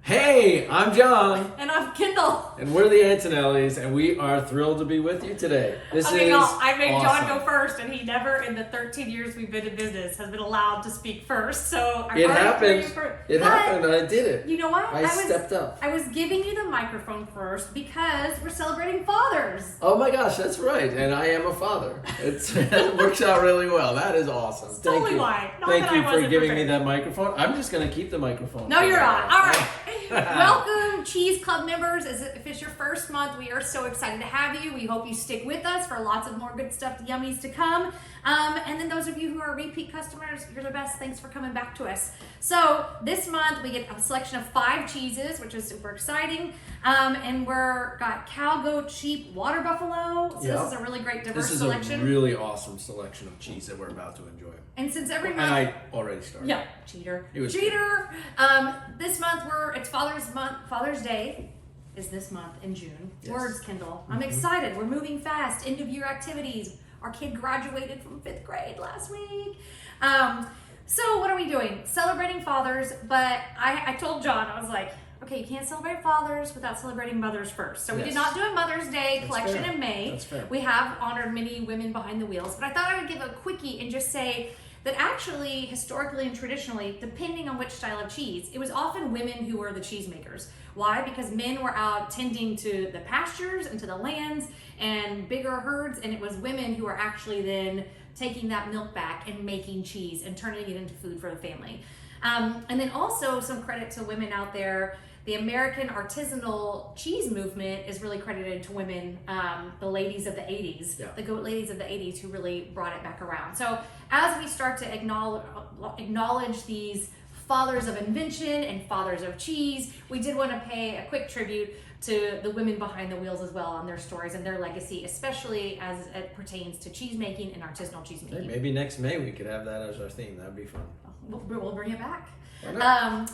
Hey, I'm John. And I'm Kendall. And we're the Antonellis, and we are thrilled to be with you today. I made awesome. John go first, and he never, in the 13 years we've been in business, has been allowed to speak first. So it happened. I did it. You know what? I stepped up. I was giving you the microphone first because we're celebrating fathers. Oh my gosh, that's right. And I am a father. It works out really well. That is awesome. That's Thank totally you. why. Thank you for giving me that microphone. I'm just going to keep the microphone. No, you're not. All right. Welcome, Cheese Club members. If it's your first month, we are so excited to have you. We hope you stick with us for lots of more good stuff, yummies to come. And then those of you who are repeat customers, you're the best. Thanks for coming back to us. So this month we get a selection of 5 cheeses, which is super exciting. And we're got cow, goat, sheep, water buffalo. So This is a really great diverse selection. This is a really awesome selection of cheese that we're about to enjoy. And since every month, and I already started. Yeah, cheater. It was cheater. This month it's Father's Month. Father's Day is this month in June. Yes. Words, Kendall. I'm excited. We're moving fast. End of year activities. Our kid graduated from 5th grade last week. So what are we doing? Celebrating fathers, but I told John, I was like, okay, you can't celebrate fathers without celebrating mothers first. So we did not do a Mother's Day collection in May. That's fair. We have honored many women behind the wheels, but I thought I would give a quickie and just say that actually, historically and traditionally, depending on which style of cheese, it was often women who were the cheesemakers. Why? Because men were out tending to the pastures and to the lands and bigger herds, and it was women who were actually then taking that milk back and making cheese and turning it into food for the family. And then also some credit to women out there. The American artisanal cheese movement is really credited to women, the ladies of the 80s, the goat ladies of the 80s who really brought it back around. So as we start to acknowledge these fathers of invention and fathers of cheese, we did want to pay a quick tribute to the women behind the wheels as well on their stories and their legacy, especially as it pertains to cheese making and artisanal cheese making. Hey, maybe next May we could have that as our theme. That'd be fun. We'll bring it back.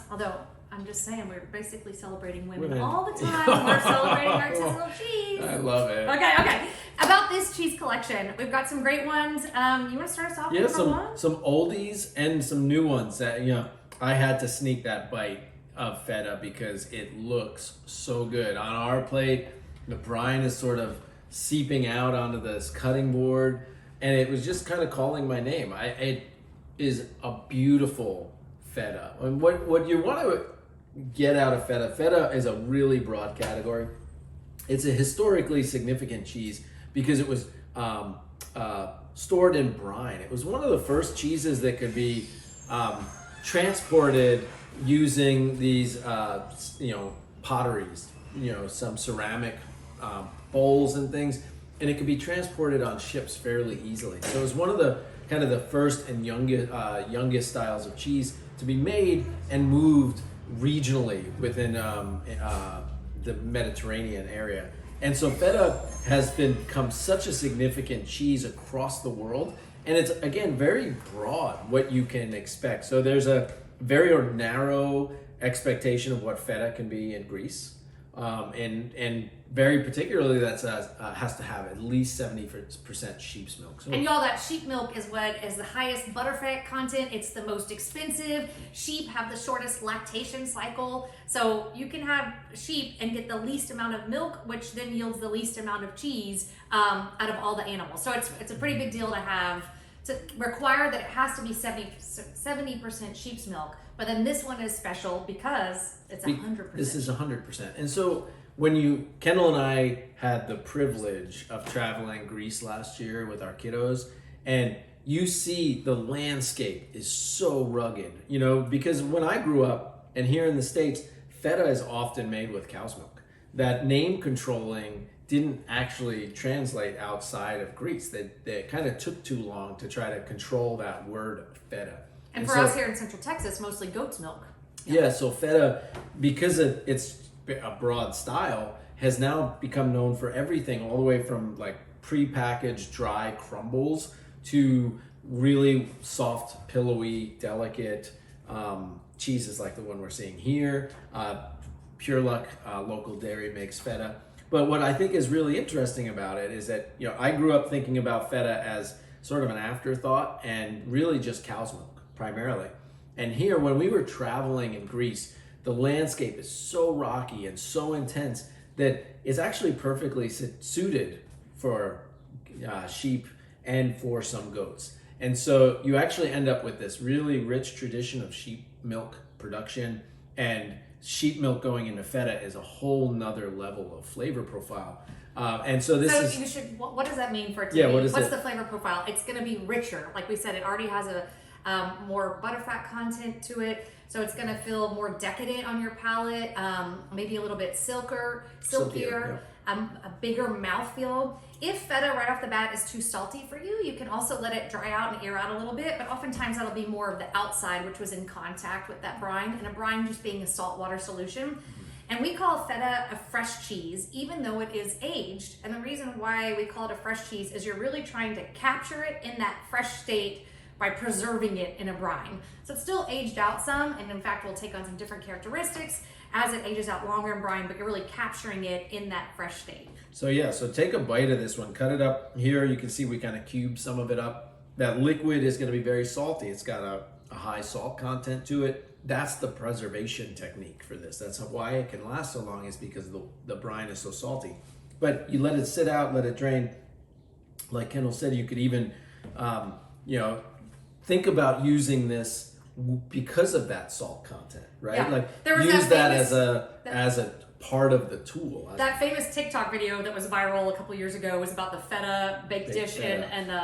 Although I'm just saying, we're basically celebrating women all the time. We're celebrating artisanal cheese. I love it. Okay. About this cheese collection, we've got some great ones. You want to start us off with some oldies and some new ones that, I had to sneak that bite of feta because it looks so good. On our plate, the brine is sort of seeping out onto this cutting board, and it was just kind of calling my name. It is a beautiful feta. And what you want to get out of feta is a really broad category. It's a historically significant cheese because it was stored in brine. It was one of the first cheeses that could be transported using these potteries, some ceramic bowls and things, and it could be transported on ships fairly easily. So it was one of the kind of the first and youngest styles of cheese to be made and moved regionally within the Mediterranean area. And so feta has become such a significant cheese across the world, and it's, again, very broad what you can expect. So there's a very narrow expectation of what feta can be in Greece, and very particularly that has to have at least 70% sheep's milk. So, and y'all, that sheep milk is what is the highest butterfat content. It's the most expensive. Sheep have the shortest lactation cycle. So you can have sheep and get the least amount of milk, which then yields the least amount of cheese out of all the animals. So it's a pretty big deal to require that it has to be 70% sheep's milk. But then this one is special because it's 100%. This is 100%. And so when Kendall and I had the privilege of traveling Greece last year with our kiddos, and you see the landscape is so rugged, because when I grew up and here in the States, feta is often made with cow's milk. That name controlling didn't actually translate outside of Greece. They kind of took too long to try to control that word feta. And for us here in Central Texas, mostly goat's milk. Yeah, so feta, because it's a broad style, has now become known for everything, all the way from like pre-packaged dry crumbles to really soft, pillowy, delicate cheeses like the one we're seeing here. Pure Luck local dairy makes feta. But what I think is really interesting about it is that, I grew up thinking about feta as sort of an afterthought and really just cow's milk primarily. And here, when we were traveling in Greece, the landscape is so rocky and so intense that it's actually perfectly suited for sheep and for some goats. And so you actually end up with this really rich tradition of sheep milk production, and sheep milk going into feta is a whole nother level of flavor profile. And so this is... You should, what does that mean for it to Yeah, be? what's the flavor profile? It's going to be richer. Like we said, it already has a more butterfat content to it. So it's going to feel more decadent on your palate, maybe a little bit silkier, yeah. A bigger mouthfeel. If feta right off the bat is too salty for you, you can also let it dry out and air out a little bit, but oftentimes that'll be more of the outside, which was in contact with that brine, and a brine just being a saltwater solution. And we call feta a fresh cheese, even though it is aged. And the reason why we call it a fresh cheese is you're really trying to capture it in that fresh state by preserving it in a brine. So it's still aged out some, and in fact will take on some different characteristics as it ages out longer in brine, but you're really capturing it in that fresh state. So yeah, so take a bite of this one, cut it up. Here you can see we kind of cube some of it up. That liquid is going to be very salty. It's got a high salt content to it. That's the preservation technique for this. That's why it can last so long, is because the brine is so salty. But you let it sit out, let it drain. Like Kendall said, you could even, think about using this because of that salt content, right? Yeah. Like that use that famous- as a part of the tool. That famous TikTok video that was viral a couple years ago was about the feta baked dish feta. in the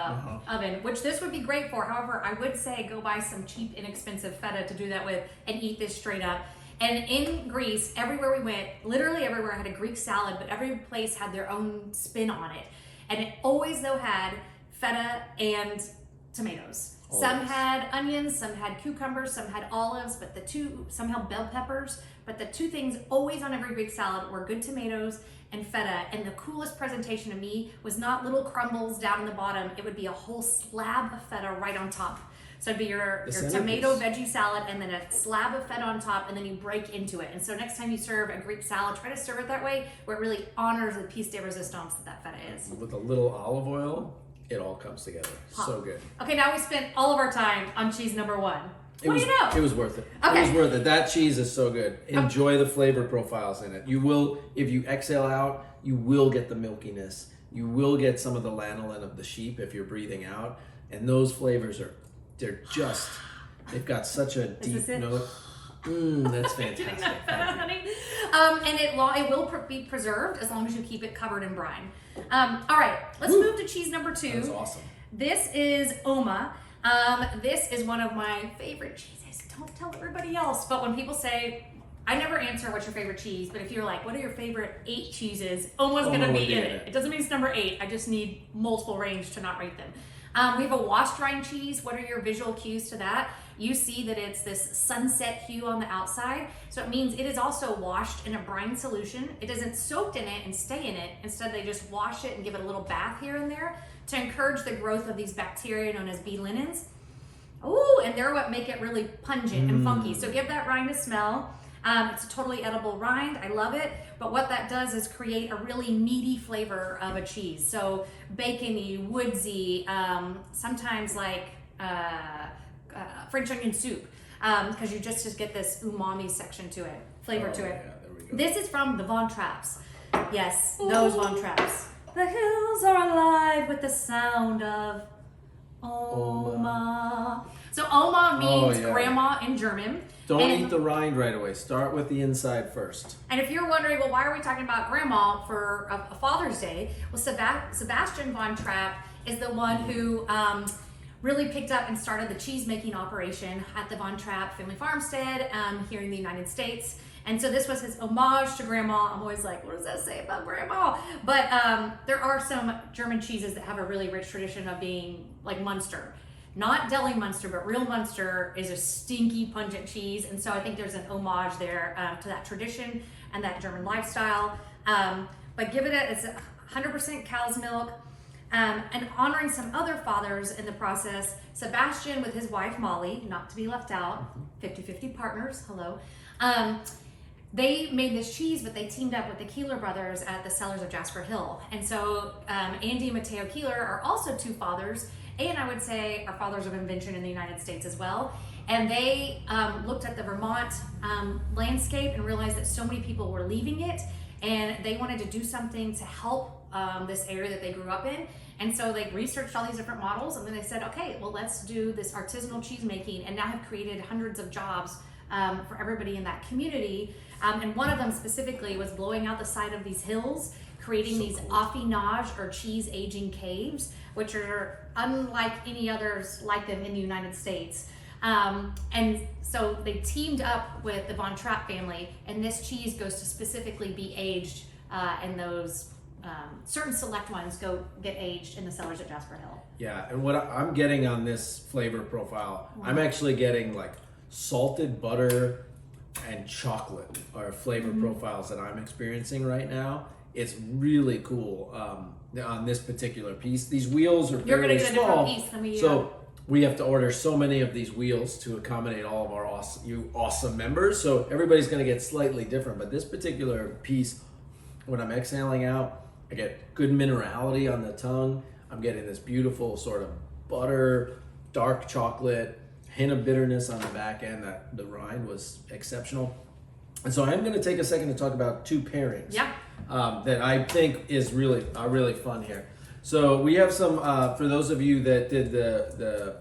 oven, which this would be great for. However, I would say go buy some cheap, inexpensive feta to do that with and eat this straight up. And in Greece, everywhere we went, literally everywhere had a Greek salad, but every place had their own spin on it. And it always, though, had feta and tomatoes. Olives. Some had onions, some had cucumbers, some had olives, but some had bell peppers. But the two things always on every Greek salad were good tomatoes and feta. And the coolest presentation to me was not little crumbles down in the bottom. It would be a whole slab of feta right on top. So it'd be your tomato veggie salad and then a slab of feta on top, and then you break into it. And so next time you serve a Greek salad, try to serve it that way, where it really honors the piece de resistance that feta is. With a little olive oil, it all comes together. So good. Okay, now we spent all of our time on cheese number one. What do you know? It was worth it. Okay. It was worth it. That cheese is so good. Enjoy the flavor profiles in it. You will, if you exhale out, you will get the milkiness. You will get some of the lanolin of the sheep if you're breathing out. And those flavors they've got such a deep note. That's fantastic. Honey. And it will be preserved as long as you keep it covered in brine. All right, let's move to cheese number 2. That's awesome. This is Oma. This is one of my favorite cheeses. Don't tell everybody else. But when people say, I never answer what's your favorite cheese, but if you're like, what are your favorite 8 cheeses? Oma's going to be in it. It doesn't mean it's number 8. I just need multiple range to not rate them. We have a washed rind cheese. What are your visual cues to that? You see that it's this sunset hue on the outside. So it means it is also washed in a brine solution. It isn't soaked in it and stay in it. Instead, they just wash it and give it a little bath here and there to encourage the growth of these bacteria known as B. linens. Ooh, and they're what make it really pungent and funky. So give that rind a smell. It's a totally edible rind. I love it. But what that does is create a really meaty flavor of a cheese. So bacony, woodsy, sometimes like French onion soup, because you just get this umami section to it, flavor to it. Yeah, there we go. This is from the Von Trapps. Yes, those Von Trapps. The hills are alive with the sound of Oma. So Oma means grandma in German. Don't eat the rind right away. Start with the inside first. And if you're wondering, well, why are we talking about grandma for a Father's Day? Well, Sebastian Von Trapp is the one who really picked up and started the cheese making operation at the Von Trapp family farmstead here in the United States. And so this was his homage to grandma. I'm always like, what does that say about grandma? But there are some German cheeses that have a really rich tradition of being like Munster. Not deli Munster, but real Munster is a stinky, pungent cheese. And so I think there's an homage there to that tradition and that German lifestyle. But give it it's 100% cow's milk. And honoring some other fathers in the process, Sebastian with his wife Molly, not to be left out, 50-50 partners, hello. They made this cheese, but they teamed up with the Keeler brothers at the Cellars of Jasper Hill. And so Andy and Matteo Keeler are also 2 fathers, and I would say are fathers of invention in the United States as well. And they looked at the Vermont landscape and realized that so many people were leaving it, and they wanted to do something to help this area that they grew up in. And so they researched all these different models, and then they said, okay, well, let's do this artisanal cheese making, and now have created hundreds of jobs for everybody in that community. And one of them specifically was blowing out the side of these hills, creating these affinage or cheese aging caves, which are unlike any others like them in the United States. And so they teamed up with the Von Trapp family, and this cheese goes to specifically be aged, and those certain select ones get aged in the cellars at Jasper Hill. Yeah, and what I'm getting on this flavor profile, I'm actually getting like salted butter and chocolate are flavor profiles that I'm experiencing right now. It's really cool on this particular piece. These wheels are You're fairly gonna get small, a different piece than we so we have to order so many of these wheels to accommodate all of our awesome members. So everybody's going to get slightly different. But this particular piece, when I'm exhaling out, I get good minerality on the tongue. I'm getting this beautiful sort of butter, dark chocolate, hint of bitterness on the back end. That the rind was exceptional. And so I'm going to take a second to talk about two pairings that I think is really fun here. So we have some, for those of you that did the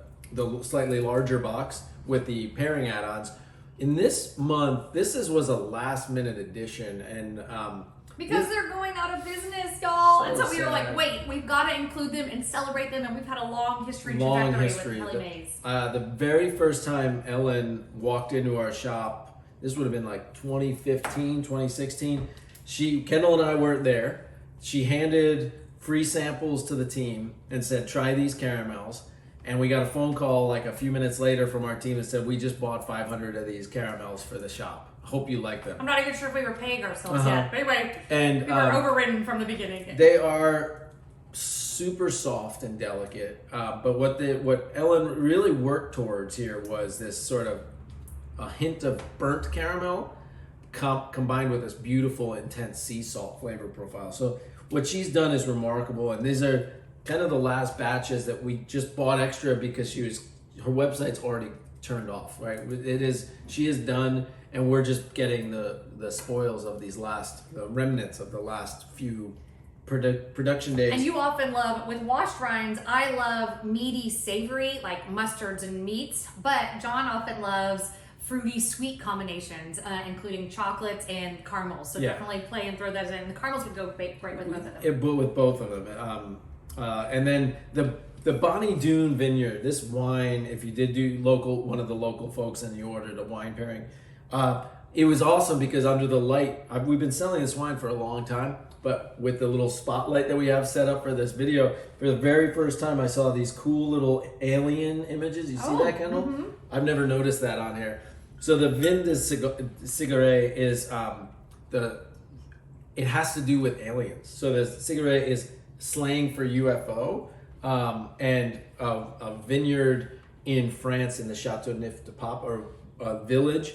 slightly larger box with the pairing add-ons, in this month, was a last minute addition, and because they're going out of business, y'all. So and so we were sad. like, wait, we've got to include them and celebrate them, and we've had a long history trajectory with Kelly Mays. The very first time Ellen walked into our shop, this would have been like 2015, 2016. Kendall and I weren't there. She handed free samples to the team and said, try these caramels. And we got a phone call like a few minutes later from our team that said, we just bought 500 of these caramels for the shop. Hope you like them. I'm not even sure if we were paying ourselves yet. But anyway, and we were overridden from the beginning. They are super soft and delicate. But what Ellen really worked towards here was this sort of a hint of burnt caramel combined with this beautiful, intense sea salt flavor profile. So what she's done is remarkable, and these are kind of the last batches that we just bought extra because her website's already turned off, right? She is done, and we're just getting the spoils of the remnants of the last few production days. And you often love, with washed rinds, I love meaty, savory, like mustards and meats, but John often loves fruity, sweet combinations, including chocolates and caramels. So definitely play and throw those in. The caramels would go great with both of them. With both of them. And then the Bonnie Doon Vineyard, this wine, if you did do one of the local folks and you ordered a wine pairing, it was awesome because under the light, we've been selling this wine for a long time, but with the little spotlight that we have set up for this video, for the very first time I saw these cool little alien images. You see that, Kendall? Mm-hmm. I've never noticed that on here. So the Vin de Cigarette is it has to do with aliens. So the cigarette is slang for UFO, and a vineyard in France in the Châteauneuf de Pape, or a village,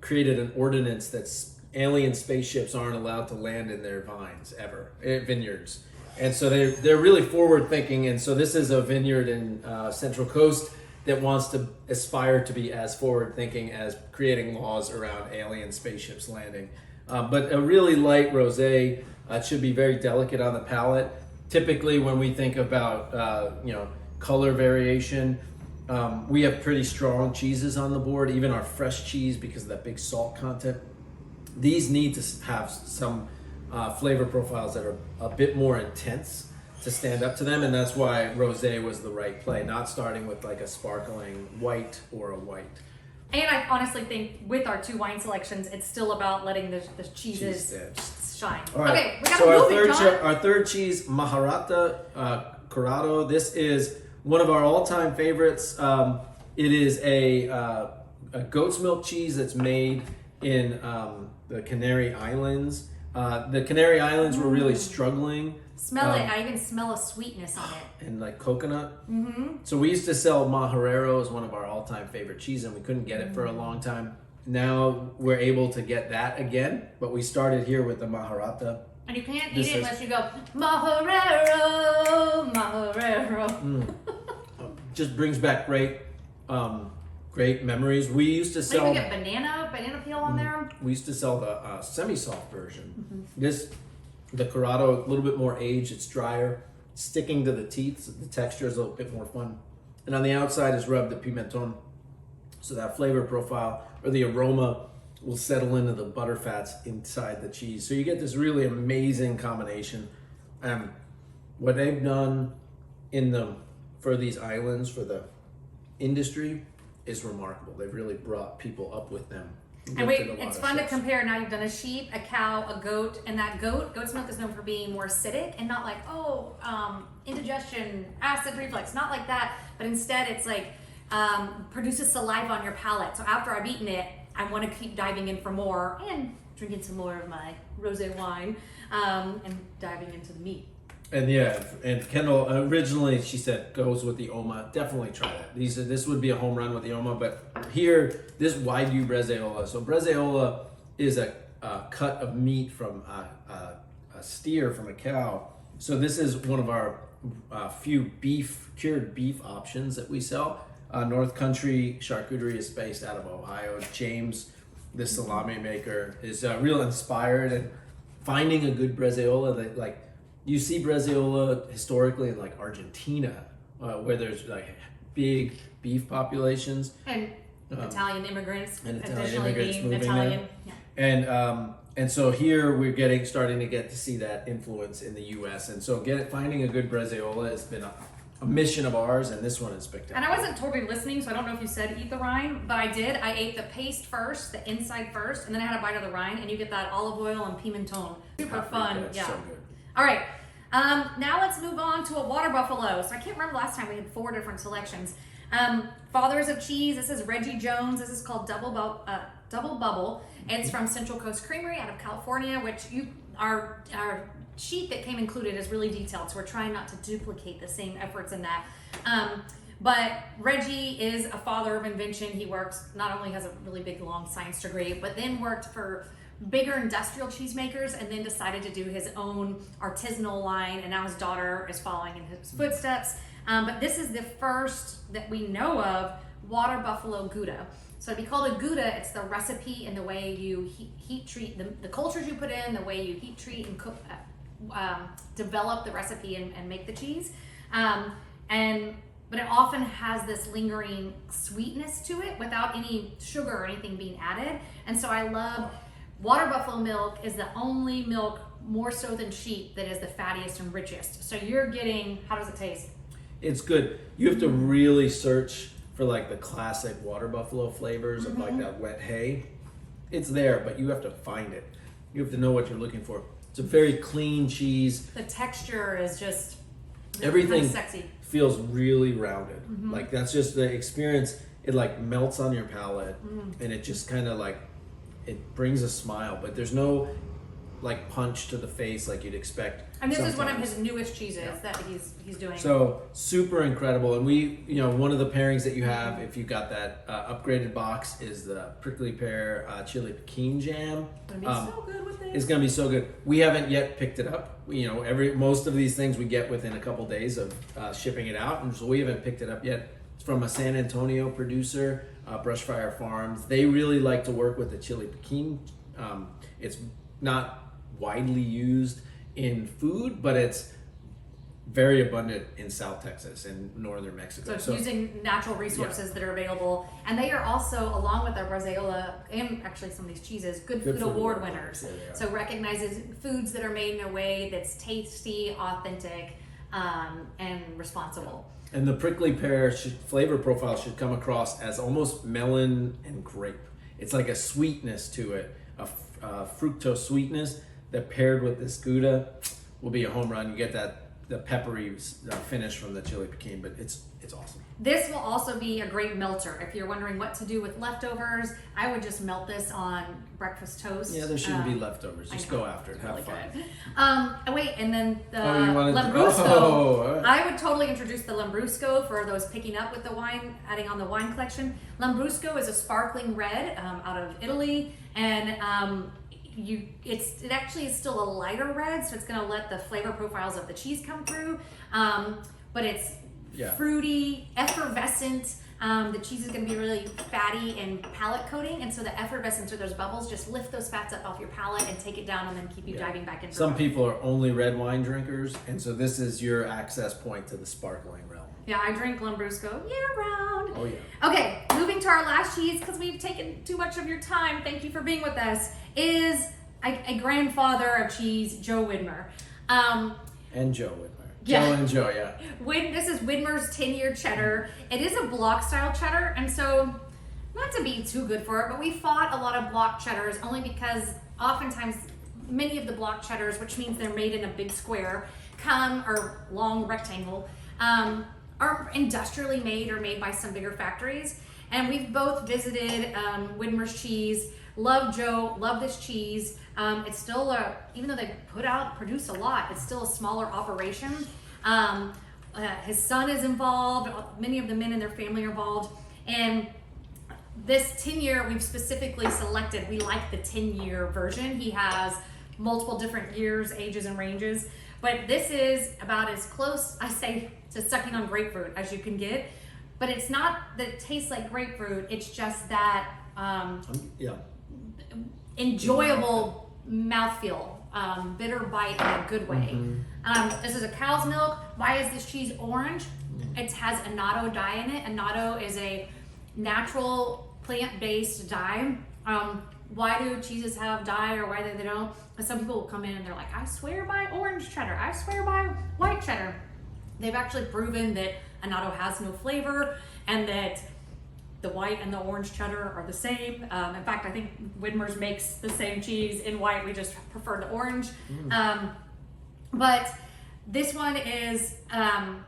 created an ordinance that alien spaceships aren't allowed to land in their vineyards. And so they're really forward thinking. And so this is a vineyard in Central Coast that wants to aspire to be as forward thinking as creating laws around alien spaceships landing. But a really light rosé. It should be very delicate on the palate. Typically, when we think about color variation, we have pretty strong cheeses on the board. Even our fresh cheese, because of that big salt content, these need to have some flavor profiles that are a bit more intense to stand up to them, and that's why rosé was the right play, not starting with like a sparkling white or a white. And I honestly think with our two wine selections, it's still about letting the cheeses shine. All right. Okay, we gotta so move it, John. our third cheese, Maharata Corrado. This is one of our all-time favorites. It is a goat's milk cheese that's made in the Canary Islands. The Canary Islands were really struggling. Smell it. I even smell a sweetness on it. And like coconut. Mm-hmm. So we used to sell Maharero as one of our all-time favorite cheese, and we couldn't get it for a long time. Now we're able to get that again, but we started here with the Maharata. And you can't eat it unless you go, Maharero, Maharero. Just brings back great great memories. We used to Like sell. we get banana peel on there. We used to sell the semi-soft version. The Corrado, a little bit more aged. It's drier, sticking to the teeth. So the texture is a little bit more fun. And on the outside is rubbed the pimenton, so that flavor profile or the aroma will settle into the butter fats inside the cheese. So you get this really amazing combination. What they've done for these islands, for the industry, is remarkable. They've really brought people up with them. And wait, it's fun to compare. Now you've done a sheep, a cow, a goat, and that goat's milk is known for being more acidic and not like, indigestion, acid reflux, not like that, but instead it's like produces saliva on your palate. So after I've eaten it, I want to keep diving in for more and drinking some more of my rosé wine and diving into the meat. And and Kendall originally, she said, goes with the Oma. Definitely try that. This would be a home run with the Oma, but here, this Wagyu Bresiola. So Bresiola is a cut of meat from a steer from a cow. So this is one of our few cured beef options that we sell. North Country Charcuterie is based out of Ohio. James, the salami maker, is real inspired, and finding a good Bresiola that like. You see Bresiola historically in like Argentina, where there's like big beef populations and Italian immigrants, and additionally being moving Italian. there. Yeah. And so here we're starting to get to see that influence in the U.S. And so finding a good Bresiola has been a mission of ours, and this one is spectacular. And I wasn't totally listening, so I don't know if you said eat the rind, but I did. I ate the paste first, the inside first, and then I had a bite of the rind, and you get that olive oil and pimenton. Super fun. Yeah. So good. All right, now let's move on to a water buffalo. So I can't remember last time we had 4 different selections. Fathers of cheese, this is Reggie Jones. This is called Double Bubble. It's from Central Coast Creamery out of California, which our sheet that came included is really detailed, so we're trying not to duplicate the same efforts in that. But Reggie is a father of invention. He works, not only has a really big long science degree, but then worked for bigger industrial cheesemakers and then decided to do his own artisanal line, and now his daughter is following in his footsteps. But this is the first that we know of water buffalo Gouda. So to be called a Gouda, it's the recipe and the way you heat treat, the cultures you put in, the way you heat treat and cook, develop the recipe and make the cheese. But it often has this lingering sweetness to it without any sugar or anything being added. And so I love water buffalo milk is the only milk more so than sheep that is the fattiest and richest. So you're getting, how does it taste? It's good. You have to really search for like the classic water buffalo flavors of like that wet hay. It's there, but you have to find it. You have to know what you're looking for. It's a very clean cheese. The texture is just everything kind of sexy. Feels really rounded. Like that's just the experience. It like melts on your palate and it just kind of like it brings a smile, but there's no like punch to the face like you'd expect. And this sometimes. is one of his newest cheeses that he's doing. So super incredible. And we, one of the pairings that you have, if you got that upgraded box, is the prickly pear chili pekin jam. It's gonna be so good with this. It's gonna be so good. We haven't yet picked it up. Most of these things we get within a couple days of shipping it out, and so we haven't picked it up yet. It's from a San Antonio producer, Brushfire Farms. They really like to work with the chili pekin. It's not widely used in food, but it's very abundant in South Texas and northern Mexico. So it's using natural resources that are available. And they are also, along with our Bresiola and actually some of these cheeses, good food award winners. Yeah, so recognizes foods that are made in a way that's tasty, authentic, and responsible. And the prickly pear flavor profile should come across as almost melon and grape. It's like a sweetness to it, a fructose sweetness that paired with this Gouda will be a home run. You get the peppery finish from the chili pekin, but it's awesome. This will also be a great melter. If you're wondering what to do with leftovers, I would just melt this on breakfast toast. Yeah, there shouldn't be leftovers. Just go after it. Have really fun. Wait, and then the Lambrusco. I would totally introduce the Lambrusco for those picking up with the wine, adding on the wine collection. Lambrusco is a sparkling red out of Italy, and it actually is still a lighter red, so it's going to let the flavor profiles of the cheese come through. But it's fruity, effervescent, The cheese is going to be really fatty and palate coating, and so the effervescence or those bubbles just lift those fats up off your palate and take it down, and then keep you diving back in. Some people are only red wine drinkers, and so this is your access point to the sparkling realm. Yeah, I drink Lambrusco year round. Oh yeah. Okay, moving to our last cheese, because we've taken too much of your time. Thank you for being with us. Is a grandfather of cheese, Joe Widmer. And Joe Widmer. Yeah. Joe and Joe, yeah. This is Widmer's 10-year cheddar. It is a block style cheddar, and so not to be too good for it, but we fought a lot of block cheddars only because oftentimes many of the block cheddars, which means they're made in a big square, or long rectangle, are industrially made or made by some bigger factories. And we've both visited Widmer's cheese. Love Joe, love this cheese. It's still even though they produce a lot, it's still a smaller operation. His son is involved. Many of the men in their family are involved. And this 10-year we've specifically selected. We like the 10-year version. He has multiple different years, ages, and ranges. But this is about as close, I say, to sucking on grapefruit as you can get. But it's not that it tastes like grapefruit. It's just that enjoyable mouthfeel, bitter bite in a good way. This is a cow's milk. Why is this cheese orange? It has annatto dye in it. Annatto is a natural plant-based dye. Why do cheeses have dye or why they don't? Because some people will come in and they're like, I swear by orange cheddar. I swear by white cheddar. They've actually proven that annatto has no flavor and that the white and the orange cheddar are the same. In fact, I think Widmer's makes the same cheese in white. We just prefer the orange. But this one is, I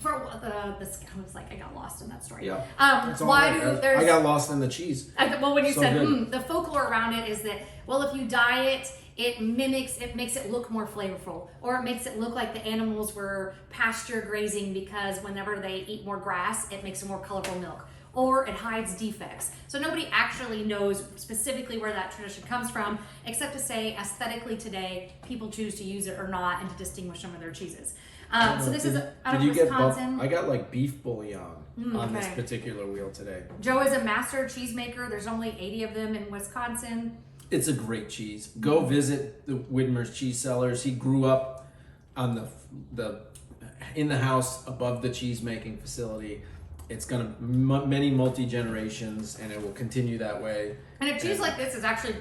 was like, I got lost in that story. Yeah. I got lost in the cheese. When you So said, good. the folklore around it is that, well, if you dye it, it makes it look more flavorful, or it makes it look like the animals were pasture grazing because whenever they eat more grass, it makes a more colorful milk, or it hides defects. So nobody actually knows specifically where that tradition comes from, except to say aesthetically today, people choose to use it or not and to distinguish some of their cheeses. So this is out of Wisconsin. I got like beef bouillon on this okay. particular wheel today. Joe is a master cheesemaker. There's only 80 of them in Wisconsin. It's a great cheese. Go visit the Widmer's cheese cellars. He grew up on in the house above the cheese making facility. It's gonna many multi-generations, and it will continue that way. And a cheese like this is actually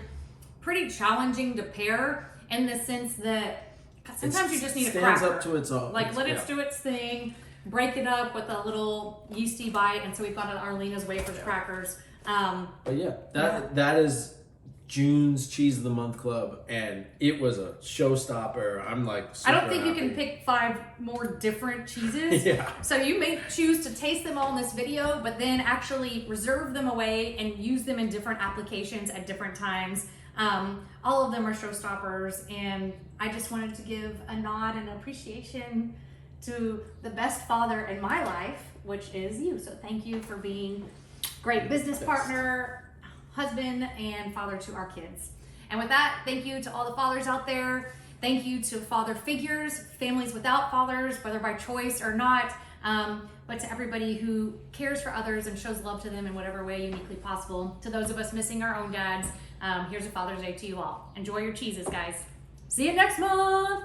pretty challenging to pair in the sense that sometimes you just need a cracker. Stands up to its own. Like let it do its thing, break it up with a little yeasty bite, and so we've got an Arlena's Wafers crackers. But yeah, that is June's Cheese of the Month Club, and it was a showstopper. I'm like, I don't think happy. you can pick 5 more different cheeses. Yeah. So you may choose to taste them all in this video, but then actually reserve them away and use them in different applications at different times. All of them are showstoppers, and I just wanted to give a nod and appreciation to the best father in my life, which is you. So thank you for being great business partner, husband, and father to our kids. And with that, thank you to all the fathers out there. Thank you to father figures, families without fathers, whether by choice or not, but to everybody who cares for others and shows love to them in whatever way uniquely possible. To those of us missing our own dads, here's a Father's Day to you all. Enjoy your cheeses, guys. See you next month.